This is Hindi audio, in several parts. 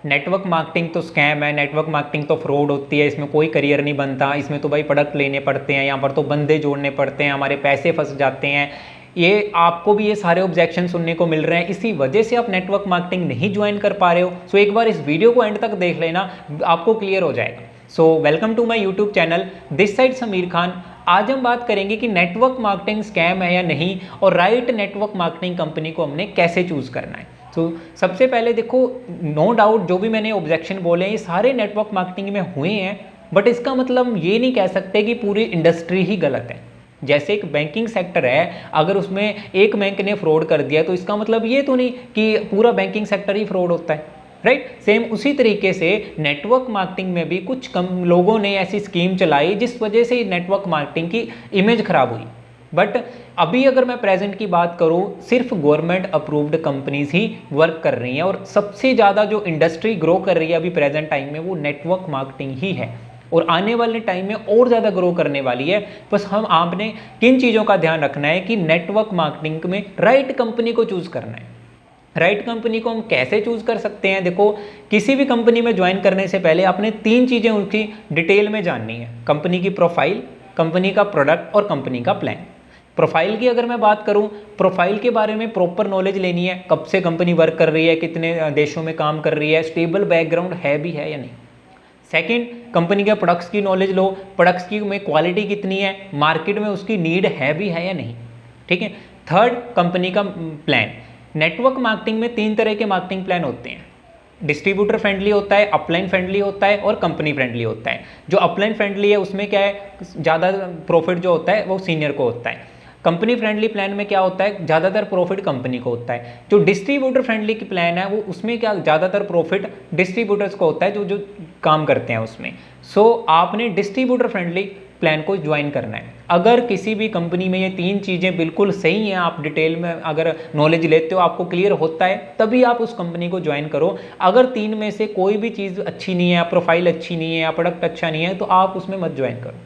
नेटवर्क मार्केटिंग तो स्कैम है, नेटवर्क मार्केटिंग तो फ्रॉड होती है, इसमें कोई करियर नहीं बनता, इसमें तो भाई प्रोडक्ट लेने पड़ते हैं, यहाँ पर तो बंदे जोड़ने पड़ते हैं, हमारे पैसे फंस जाते हैं। ये आपको भी ये सारे ऑब्जेक्शन सुनने को मिल रहे हैं, इसी वजह से आप नेटवर्क मार्केटिंग नहीं ज्वाइन कर पा रहे हो। सो एक बार इस वीडियो को एंड तक देख लेना, आपको क्लियर हो जाएगा। So welcome to my YouTube channel, this side Sameer Khan. आज हम बात करेंगे कि नेटवर्क मार्केटिंग स्कैम है या नहीं, और राइट नेटवर्क मार्केटिंग कंपनी को हमने कैसे चूज करना है। तो सबसे पहले देखो, नो डाउट जो भी मैंने ऑब्जेक्शन बोले हैं ये सारे नेटवर्क मार्केटिंग में हुए हैं, बट इसका मतलब ये नहीं कह सकते कि पूरी इंडस्ट्री ही गलत है। जैसे एक बैंकिंग सेक्टर है, अगर उसमें एक बैंक ने फ्रॉड कर दिया तो इसका मतलब ये तो नहीं कि पूरा बैंकिंग सेक्टर ही फ्रॉड होता है, राइट। सेम उसी तरीके से नेटवर्क मार्केटिंग में भी कुछ कम लोगों ने ऐसी स्कीम चलाई जिस वजह से नेटवर्क मार्केटिंग की इमेज खराब हुई। बट अभी अगर मैं प्रेजेंट की बात करूं, सिर्फ गवर्नमेंट अप्रूव्ड कंपनीज ही वर्क कर रही हैं, और सबसे ज़्यादा जो इंडस्ट्री ग्रो कर रही है अभी प्रेजेंट टाइम में वो नेटवर्क मार्केटिंग ही है, और आने वाले टाइम में और ज़्यादा ग्रो करने वाली है। बस हम आपने किन चीज़ों का ध्यान रखना है कि नेटवर्क मार्केटिंग में राइट कंपनी को चूज़ करना है। राइट कंपनी को हम कैसे चूज़ कर सकते हैं? देखो, किसी भी कंपनी में ज्वाइन करने से पहले आपने 3 चीज़ें उनकी डिटेल में जाननी है: कंपनी की प्रोफाइल, कंपनी का प्रोडक्ट और कंपनी का प्लान। प्रोफाइल की अगर मैं बात करूं, प्रोफाइल के बारे में प्रॉपर नॉलेज लेनी है, कब से कंपनी वर्क कर रही है, कितने देशों में काम कर रही है, स्टेबल बैकग्राउंड है भी है या नहीं। सेकंड, कंपनी के प्रोडक्ट्स की नॉलेज लो, प्रोडक्ट्स की में क्वालिटी कितनी है, मार्केट में उसकी नीड है भी है या नहीं, ठीक है। थर्ड, कंपनी का प्लान। नेटवर्क मार्केटिंग में 3 तरह के मार्केटिंग प्लान होते हैं। डिस्ट्रीब्यूटर फ्रेंडली होता है, अपलाइन फ्रेंडली होता है और कंपनी फ्रेंडली होता है। जो अपलाइन फ्रेंडली है उसमें क्या है, ज़्यादा प्रॉफिट जो होता है वो सीनियर को होता है। कंपनी फ्रेंडली प्लान में क्या होता है, ज़्यादातर प्रॉफिट कंपनी को होता है। जो डिस्ट्रीब्यूटर फ्रेंडली की प्लान है वो उसमें क्या, ज़्यादातर प्रॉफिट डिस्ट्रीब्यूटर्स को होता है जो जो काम करते हैं उसमें। सो आपने डिस्ट्रीब्यूटर फ्रेंडली प्लान को ज्वाइन करना है। अगर किसी भी कंपनी में ये 3 चीज़ें बिल्कुल सही हैं, आप डिटेल में अगर नॉलेज लेते हो, आपको क्लियर होता है, तभी आप उस कंपनी को ज्वाइन करो। अगर 3 में से कोई भी चीज़ अच्छी नहीं है, प्रोफाइल अच्छी नहीं है या प्रोडक्ट अच्छा नहीं है, तो आप उसमें मत ज्वाइन करो,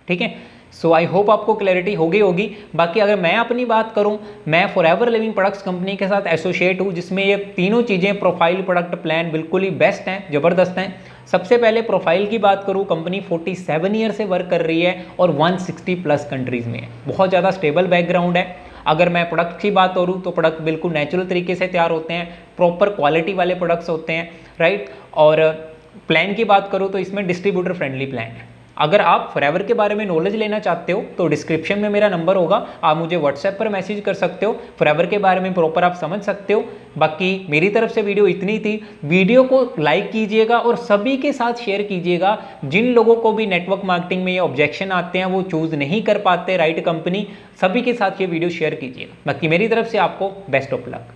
ठीक है। सो आई होप आपको क्लैरिटी हो गई होगी। बाकी अगर मैं अपनी बात करूं, मैं फॉरएवर लिविंग प्रोडक्ट्स कंपनी के साथ एसोसिएट हूं, जिसमें ये तीनों चीज़ें प्रोफाइल, प्रोडक्ट, प्लान बिल्कुल ही बेस्ट हैं, ज़बरदस्त हैं। सबसे पहले प्रोफाइल की बात करूं, कंपनी 47 ईयर से वर्क कर रही है और 160+ कंट्रीज़ में है, बहुत ज़्यादा स्टेबल बैकग्राउंड है। अगर मैं प्रोडक्ट की बात करूँ तो प्रोडक्ट बिल्कुल नेचुरल तरीके से तैयार होते हैं, प्रॉपर क्वालिटी वाले प्रोडक्ट्स होते हैं, राइट। और प्लान की बात करूँ तो इसमें डिस्ट्रीब्यूटर फ्रेंडली प्लान है। अगर आप फॉरएवर के बारे में नॉलेज लेना चाहते हो तो डिस्क्रिप्शन में मेरा नंबर होगा, आप मुझे व्हाट्सएप पर मैसेज कर सकते हो, फॉरएवर के बारे में प्रॉपर आप समझ सकते हो। बाकी मेरी तरफ से वीडियो इतनी थी। वीडियो को लाइक कीजिएगा और सभी के साथ शेयर कीजिएगा। जिन लोगों को भी नेटवर्क मार्केटिंग में ये ऑब्जेक्शन आते हैं, वो चूज़ नहीं कर पाते राइट कंपनी, सभी के साथ ये वीडियो शेयर कीजिएगा। बाकी मेरी तरफ से आपको बेस्ट ऑफ लक।